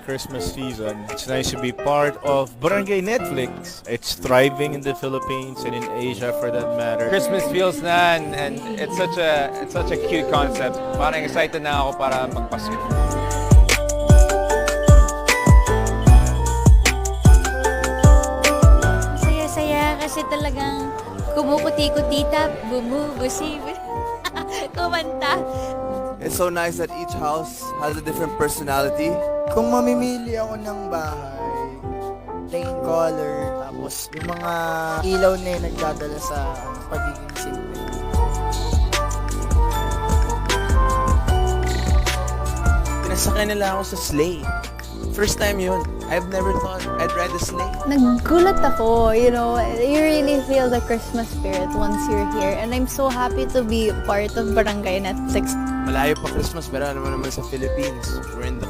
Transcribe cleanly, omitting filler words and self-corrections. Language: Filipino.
Christmas season. It's nice to be part of Barangay Netflix. It's thriving in the Philippines and in Asia for that matter. Christmas feels na and it's such a cute concept. Parang excited na ako para magpasko. Saya-saya kasi talagang kumukuti-kutita, bumubusi, kumanta. It's so nice that each house has a different personality. Kung mamimili ako ng bahay, plain color, tapos yung mga ilaw na yung nagdadala sa pagiging simple. Pinasakay nila ako sa sleigh. First time yun. I've never thought I'd ride a sleigh. Naggulat ako, you know, you really feel the Christmas spirit once you're here. And I'm so happy to be part of Barangay Netflix. Malayo pa Christmas pero alam mo naman sa Philippines, we're in the